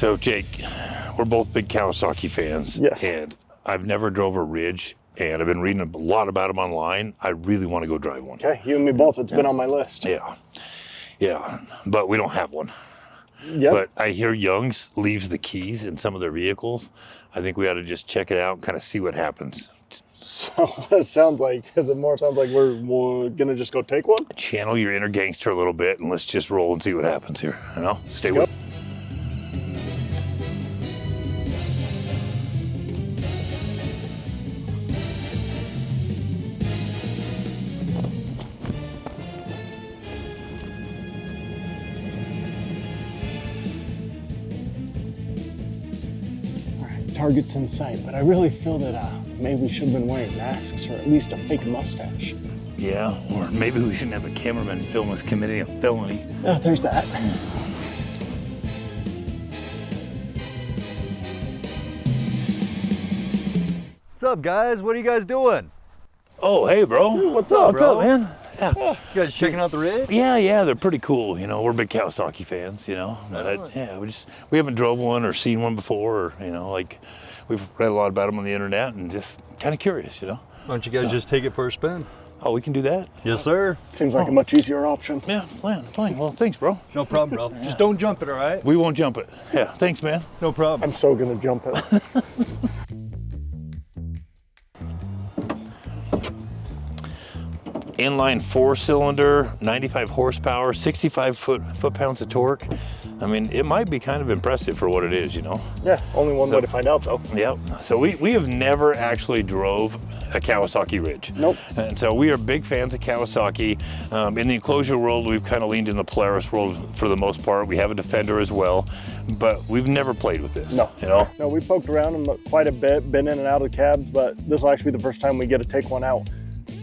So Jake, we're both big Kawasaki fans. Yes. And I've never drove a Ridge, and I've been reading a lot about them online. I really want to go drive one. Okay, you and me both. It's been on my list. Yeah, but we don't have one. Yep. But I hear Young's leaves the keys in some of their vehicles. I think we ought to just check it out and kind of see what happens. So what it sounds like is it more sounds like we're gonna just go take one? Channel your inner gangster a little bit, and let's just roll and see what happens here. You know, stay with. Target's in sight, but I really feel that maybe we should have been wearing masks or at least a fake mustache. Yeah, or maybe we shouldn't have a cameraman film us committing a felony. Oh, there's that. What's up, guys? What are you guys doing? Oh, hey, bro. Hey, what's up, bro? Man? Yeah. You guys checking out the Ridge? Yeah, they're pretty cool. You know, we're big Kawasaki fans, you know. Yeah, we haven't drove one or seen one before, or, you know, like we've read a lot about them on the internet and just kind of curious, you know. Why don't you guys just take it for a spin? Oh, we can do that? Yes, sir. Seems like a much easier option. Yeah, fine. Well, thanks, bro. No problem, bro. Just don't jump it, all right? We won't jump it. Yeah, thanks, man. No problem. I'm so gonna jump it. Inline 4-cylinder, 95 horsepower, 65 foot-pounds of torque. I mean, it might be kind of impressive for what it is, you know? Yeah, only one way to find out though. Yep. So we have never actually drove a Kawasaki Ridge. Nope. And so we are big fans of Kawasaki. In the enclosure world, we've kind of leaned in the Polaris world for the most part. We have a Defender as well, but we've never played with this. No. You know? No, we poked around them quite a bit, been in and out of cabs, but this will actually be the first time we get to take one out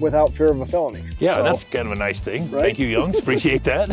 without fear of a felony. Yeah, so, that's kind of a nice thing. Right? Thank you, Youngs. Appreciate that.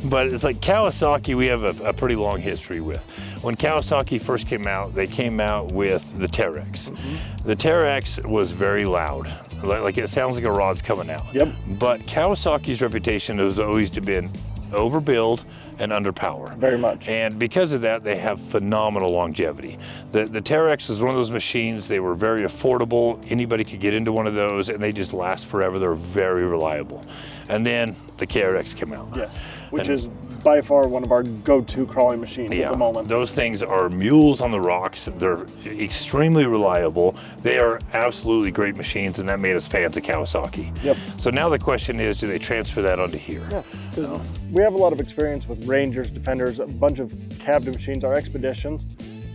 But it's like Kawasaki, we have a pretty long history with. When Kawasaki first came out, they came out with the Terex. Mm-hmm. The Terex was very loud. Like it sounds like a rod's coming out. Yep. But Kawasaki's reputation has always been overbuild and underpower. Very much. And because of that, they have phenomenal longevity. The Terex is one of those machines, they were very affordable. Anybody could get into one of those and they just last forever. They're very reliable. And then the KRX came out. Yes, which is by far one of our go-to crawling machines at the moment. Those things are mules on the rocks. They're extremely reliable. They are absolutely great machines, and that made us fans of Kawasaki. Yep. So now the question is, do they transfer that onto here? Yeah, because we have a lot of experience with Rangers, Defenders, a bunch of cabbed machines, our Expeditions,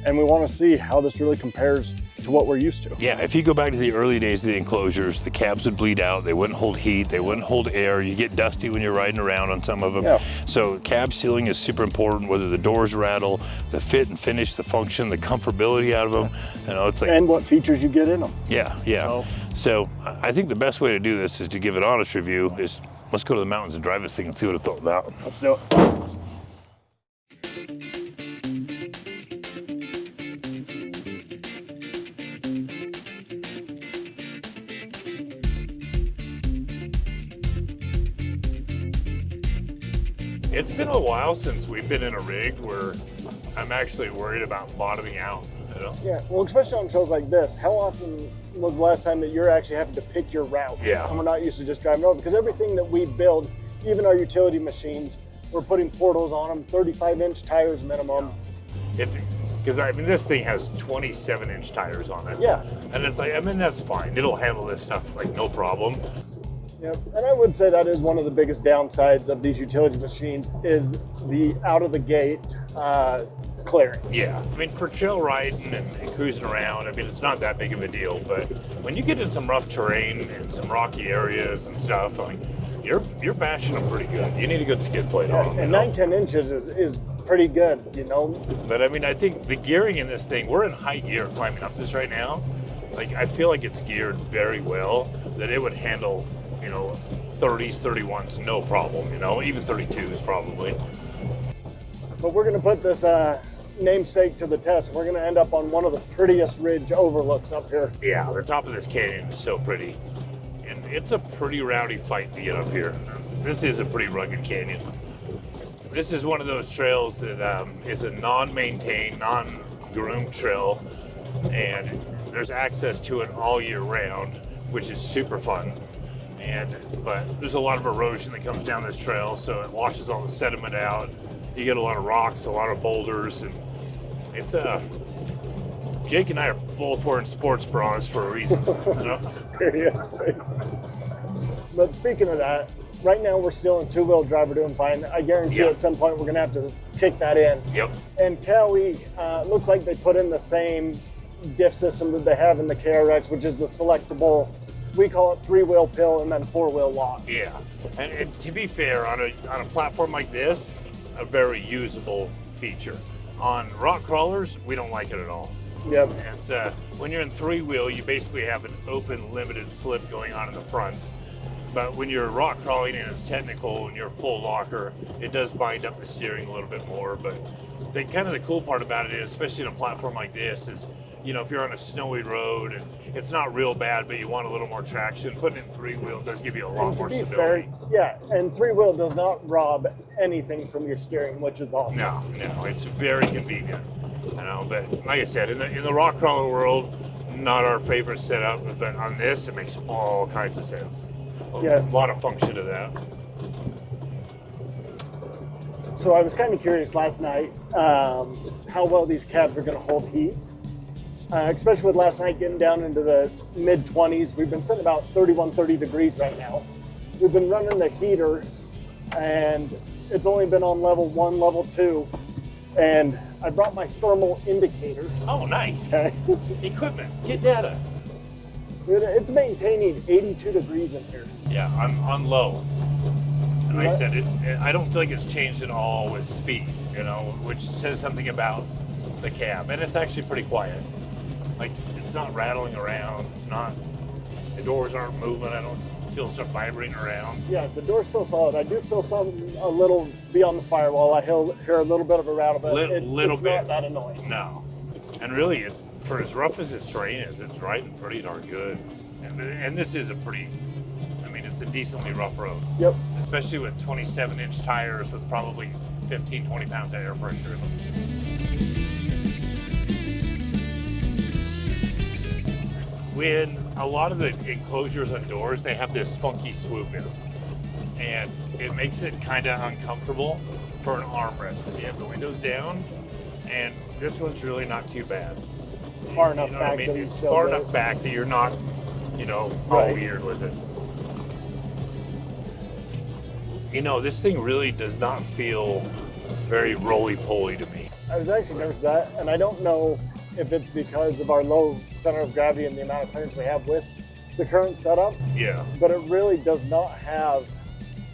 and we want to see how this really compares to what we're used to. Yeah, if you go back to the early days of the enclosures, the cabs would bleed out, they wouldn't hold heat, they wouldn't hold air, you get dusty when you're riding around on some of them. Yeah. So cab sealing is super important, whether the doors rattle, the fit and finish, the function, the comfortability out of them. You know, it's like, and what features you get in them. Yeah. So I think the best way to do this is to give an honest review is let's go to the mountains and drive this thing and see what it's all about. Let's do it. It's been a while since we've been in a rig where I'm actually worried about bottoming out, you know? Yeah, well, especially on shows like this, how often was the last time that you're actually having to pick your route? Yeah. And we're not used to just driving over, because everything that we build, even our utility machines, we're putting portals on them, 35-inch tires minimum. It's because I mean this thing has 27-inch tires on it. Yeah. And it's like, I mean, that's fine. It'll handle this stuff like no problem. Yep. And I would say that is one of the biggest downsides of these utility machines is the out of the gate clearance. Yeah, I mean, for trail riding and cruising around, I mean, it's not that big of a deal, but when you get in some rough terrain and some rocky areas and stuff, I mean, you're bashing them pretty good. You need a good skid plate on them. And 9-10 inches is pretty good, you know? But I mean, I think the gearing in this thing, we're in high gear climbing up this right now. Like, I feel like it's geared very well, that it would handle, you know, 30s, 31s, no problem, you know, even 32s probably. But we're gonna put this namesake to the test. We're gonna end up on one of the prettiest ridge overlooks up here. Yeah, the top of this canyon is so pretty. And it's a pretty rowdy fight to get up here. This is a pretty rugged canyon. This is one of those trails that is a non-maintained, non-groomed trail, and there's access to it all year round, which is super fun. But there's a lot of erosion that comes down this trail, so it washes all the sediment out. You get a lot of rocks, a lot of boulders, and it's Jake and I are both wearing sports bras for a reason. You know? Seriously. But speaking of that, right now we're still in two-wheel drive. We're doing fine. I guarantee at some point we're going to have to kick that in. Yep. And Cowie, looks like they put in the same diff system that they have in the KRX, which is the selectable, we call it three-wheel pill and then four-wheel lock. Yeah. And to be fair, on a platform like this, a very usable feature. On rock crawlers, we don't like it at all. Yep. And when you're in three-wheel, you basically have an open, limited slip going on in the front. But when you're rock crawling and it's technical and you're full locker, it does bind up the steering a little bit more. But the cool part about it is, especially in a platform like this, is, you know, if you're on a snowy road and it's not real bad, but you want a little more traction, putting it in three-wheel does give you a lot more stability. Fair, yeah, and three-wheel does not rob anything from your steering, which is awesome. No, it's very convenient. You know, but like I said, in the rock crawler world, not our favorite setup, but on this, it makes all kinds of sense. A lot of function to that. So I was kind of curious last night how well these cabs are going to hold heat, especially with last night getting down into the mid-20s. We've been sitting about 30 degrees right now. We've been running the heater, and it's only been on level 1, level 2, and I brought my thermal indicator. Oh, nice. Okay. Equipment, get data. It's maintaining 82 degrees in here. Yeah, on low. And like I said, I don't feel like it's changed at all with speed, you know, which says something about the cab. And it's actually pretty quiet. Like, it's not rattling around. It's not, the doors aren't moving. I don't feel stuff vibrating around. Yeah, the door's still solid. I do feel something a little beyond the firewall. I hear a little bit of a rattle, but it's not that annoying. No. And really, it's, for as rough as this terrain is, it's riding pretty darn good. And this is it's a decently rough road. Yep. Especially with 27-inch tires with probably 15, 20 pounds of air pressure in them. When a lot of the enclosures on doors, they have this funky swoop in them. And it makes it kind of uncomfortable for an armrest if you have the windows down. And this one's really not too bad. Far enough back that it's far enough back that you're not, all weird with it. This thing really does not feel very roly-poly to me. I was actually nervous of that, and I don't know if it's because of our low center of gravity and the amount of clearance we have with the current setup. Yeah. But it really does not have,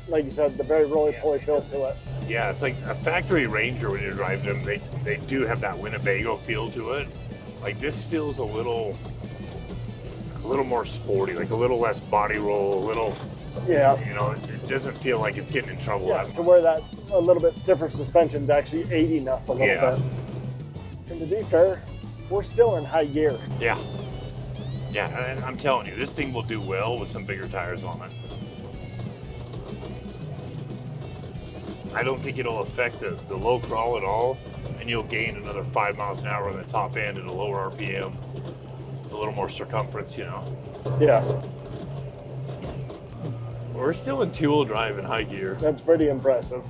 like you said, the very roly-poly feel to it. Yeah, it's like a factory Ranger when you're driving them. They do have that Winnebago feel to it. Like, this feels a little more sporty, like a little less body roll, a little. Yeah. It doesn't feel like it's getting in trouble. Yeah, to where that's a little bit stiffer suspension's actually aiding us a little bit. And to be fair, we're still in high gear. Yeah. Yeah, and I'm telling you, this thing will do well with some bigger tires on it. I don't think it'll affect the low crawl at all, and you'll gain another 5 miles an hour on the top end at a lower RPM. With a little more circumference, Yeah. We're still in two-wheel drive in high gear. That's pretty impressive.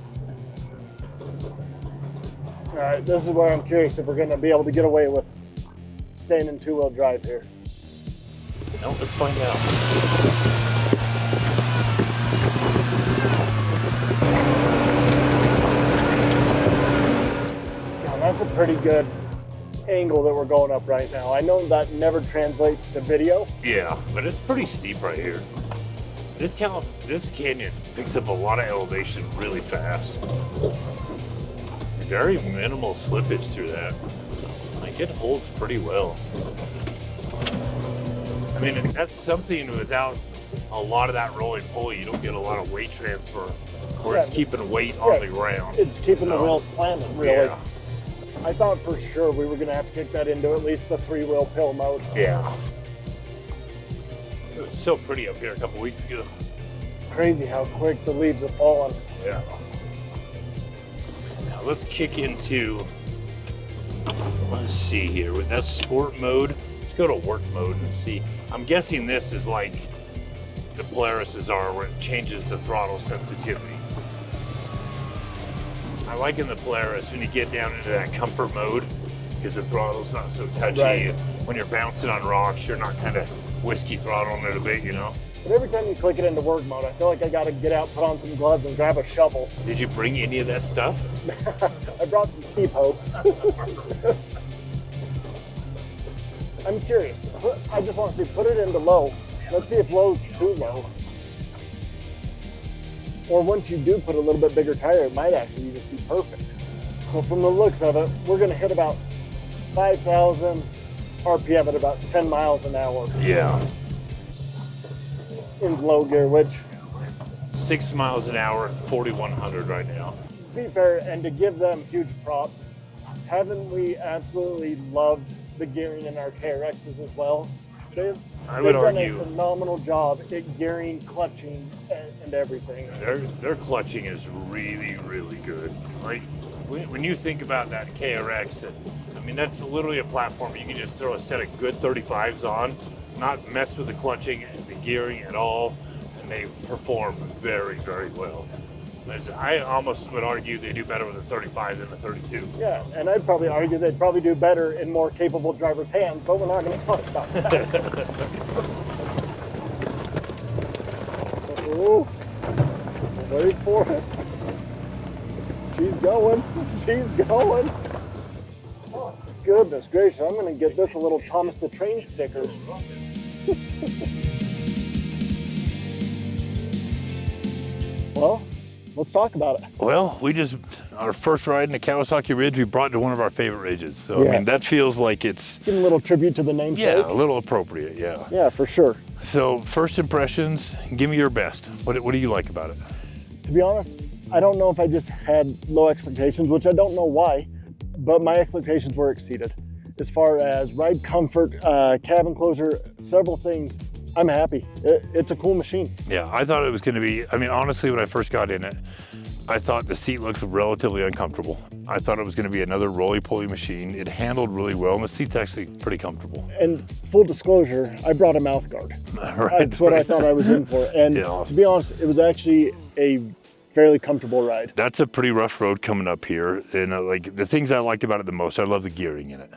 All right, this is where I'm curious if we're going to be able to get away with staying in two-wheel drive here. No, let's find out. Yeah, that's a pretty good angle that we're going up right now. I know that never translates to video. Yeah, but it's pretty steep right here. This canyon picks up a lot of elevation really fast. Very minimal slippage through that. Like, it holds pretty well. I mean, that's something without a lot of that roly-poly, you don't get a lot of weight transfer where it's keeping weight on the ground. It's keeping the wheels planted, really. Yeah. I thought for sure we were going to have to kick that into at least the three-wheel pill mode. Yeah. It was so pretty up here a couple weeks ago. Crazy how quick the leaves have fallen. Yeah. let's kick into, let's see here, with that sport mode, let's go to work mode and see. I'm guessing this is like the Polaris's are, where it changes the throttle sensitivity. I like in the Polaris when you get down into that comfort mode, because the throttle's not so touchy. Right. And when you're bouncing on rocks, you're not kind of whiskey throttling it a bit, you know? But every time you click it into work mode, I feel like I gotta get out, put on some gloves, and grab a shovel. Did you bring any of that stuff? I brought some T-posts. I'm curious. I just want to see, put it into low. Let's see if low's too low. Or once you do put a little bit bigger tire, it might actually just be perfect. So from the looks of it, we're gonna hit about 5,000 RPM at about 10 miles an hour. Yeah. In low gear, which, 6 miles an hour at 4,100 right now. to be fair, and to give them huge props, haven't we absolutely loved the gearing in our KRXs as well? I would they've argue done a phenomenal job at gearing, clutching, and everything. their clutching is really, really good. Like when you think about that KRX, I mean, that's literally a platform you can just throw a set of good 35s on, not mess with the clutching and the gearing at all, and they perform very, very well. I almost would argue they do better with a 35 than a 32. Yeah, and I'd probably argue they'd probably do better in more capable drivers' hands, but we're not going to talk about that. Oh, wait for it. She's going. She's going. Oh, goodness gracious, I'm going to get this a little Thomas the Train sticker. Well, let's talk about it. Well, our first ride in the Kawasaki Ridge, we brought to one of our favorite ridges. So, Yeah. I mean, that feels like it's, Give a little tribute to the namesake. yeah, a little appropriate, yeah. Yeah, for sure. So, first impressions, give me your best. What do you like about it? To be honest, I don't know if I just had low expectations, which I don't know why, but my expectations were exceeded. As far as ride comfort, cabin closure, several things, I'm happy. It's a cool machine. Yeah, I thought it was going to be, I mean, honestly, when I first got in it, I thought the seat looked relatively uncomfortable. I thought it was going to be another roly-poly machine. It handled really well, and the seat's actually pretty comfortable. And full disclosure, I brought a mouth guard. Right, That's what I thought I was in for. And Yeah. to be honest, it was actually a fairly comfortable ride. That's a pretty rough road coming up here. And like the things I liked about it the most, I love the gearing in it.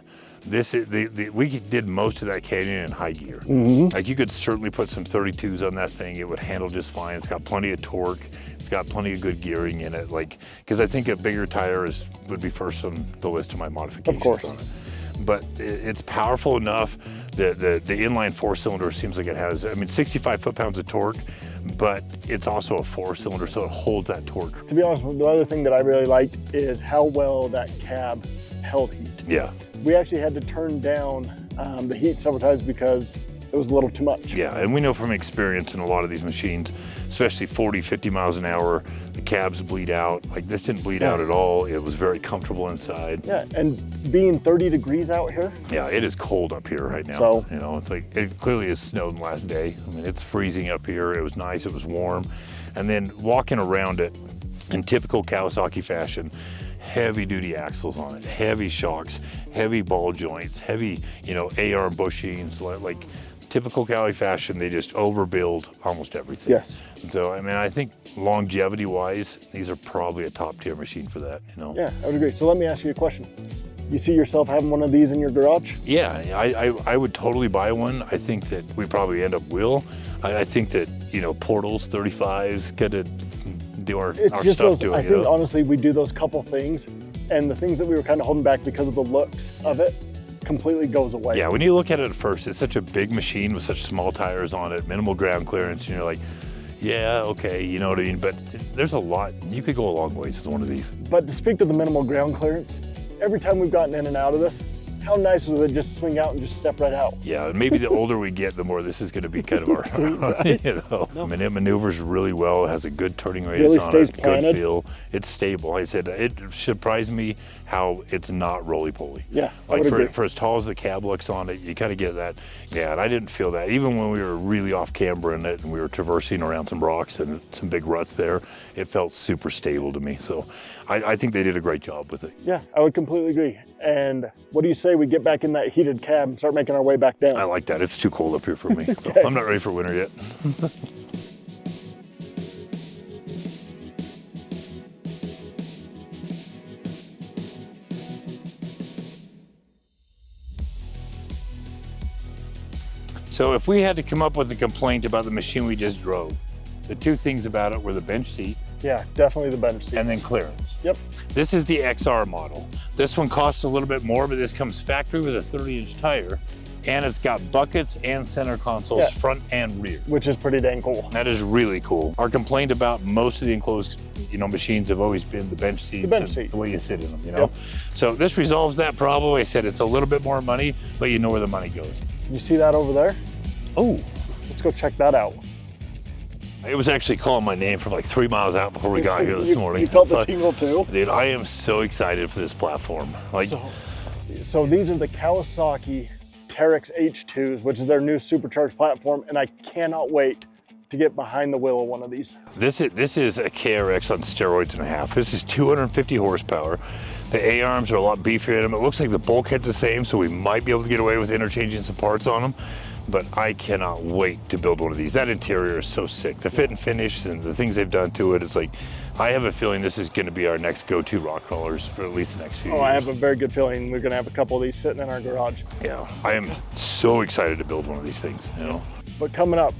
This is we did most of that canyon in high gear. Mm-hmm. Like you could certainly put some 32s on that thing. It would handle just fine. It's got plenty of torque. It's got plenty of good gearing in it. Like, because I think a bigger tire would be first on the list of my modifications. Of course. On it. But it's powerful enough. The inline 4-cylinder seems like it has, I mean, 65 foot-pounds of torque, but it's also a 4-cylinder, so it holds that torque. To be honest, the other thing that I really liked is how well that cab held heat. Yeah. We actually had to turn down the heat several times because it was a little too much. Yeah, and we know from experience in a lot of these machines, especially 40, 50 miles an hour, the cabs bleed out. Like this didn't bleed out at all. It was very comfortable inside. Yeah, and being 30 degrees out here. Yeah, it is cold up here right now. So, you know, it's like, it clearly has snowed the last day. I mean, it's freezing up here. It was nice, it was warm. And then walking around it in typical Kawasaki fashion, heavy duty axles on it, heavy shocks, heavy ball joints, heavy, you know, A-arm bushings, like typical Cali fashion, they just overbuild almost everything. Yes. And so, I mean, I think longevity wise, these are probably a top tier machine for that, you know? Yeah, I would agree. So let me ask you a question. You see yourself having one of these in your garage? Yeah, I would totally buy one. I think that we probably end up will. I think that, you know, Portals, 35s, got to do our It's just stuff those, to it. I you think know? honestly, we do those couple things, and the things that we were kind of holding back because of the looks of it completely goes away. Yeah, when you look at it at first, it's such a big machine with such small tires on it, minimal ground clearance, and you're like, yeah, okay, you know what I mean? But there's a lot. You could go a long ways with one of these. But to speak to the minimal ground clearance, every time we've gotten in and out of this, how nice was it just to swing out and just step right out? Yeah, and maybe the older we get, the more this is going to be kind of our, you know. I mean, it maneuvers really well. It has a good turning radius Really on stays it, planted. good feel. It's stable. Like I said, it surprised me how it's not roly-poly. Yeah, I Like would agree. for as tall as the cab looks on it, you kind of get that. Yeah, and I didn't feel that. Even when we were really off camber in it and we were traversing around some rocks and some big ruts there, it felt super stable to me. So I think they did a great job with it. Yeah, I would completely agree. And what do you say we get back in that heated cab and start making our way back down? I like that. It's too cold up here for me. So Okay. I'm not ready for winter yet. So if we had to come up with a complaint about the machine we just drove, the two things about it were the bench seat Yeah, definitely the bench seats. and then clearance. Yep. This is the XR model. This one costs a little bit more, but this comes factory with a 30-inch tire, and it's got buckets and center consoles, Yeah. front and rear. Which is pretty dang cool. That is really cool. Our complaint about most of the enclosed, machines have always been the bench seats, bench and seat. the way you sit in them, Yep. So this resolves that problem. I said it's a little bit more money, but you know where the money goes. You see that over there? Oh, Let's go check that out. it was actually calling my name from like 3 miles out before we got here this morning. You felt the But, tingle too? dude, I am so excited for this platform. Like, So these are the Kawasaki Teryx H2s, which is their new supercharged platform, and I cannot wait to get behind the wheel of one of these. this is a KRX on steroids and a half. This is 250 horsepower. The A-arms are a lot beefier in them. It looks like the bulkhead's the same, so we might be able to get away with interchanging some parts on them. But I cannot wait to build one of these. That interior is so sick. The fit and finish and the things they've done to it, it's like, I have a feeling this is gonna be our next go-to rock crawlers for at least the next few years. I have a very good feeling we're gonna have a couple of these sitting in our garage. Yeah, I am so excited to build one of these things, But coming up,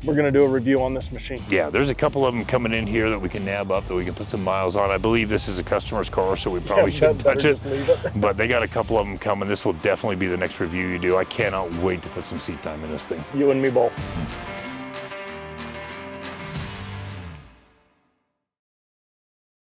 we're gonna do a review on this machine. Yeah, there's a couple of them coming in here that we can nab up, that we can put some miles on. I believe this is a customer's car, so we probably shouldn't better touch it. just leave it. But they got a couple of them coming. This will definitely be the next review you do. I cannot wait to put some seat time in this thing. You and me both.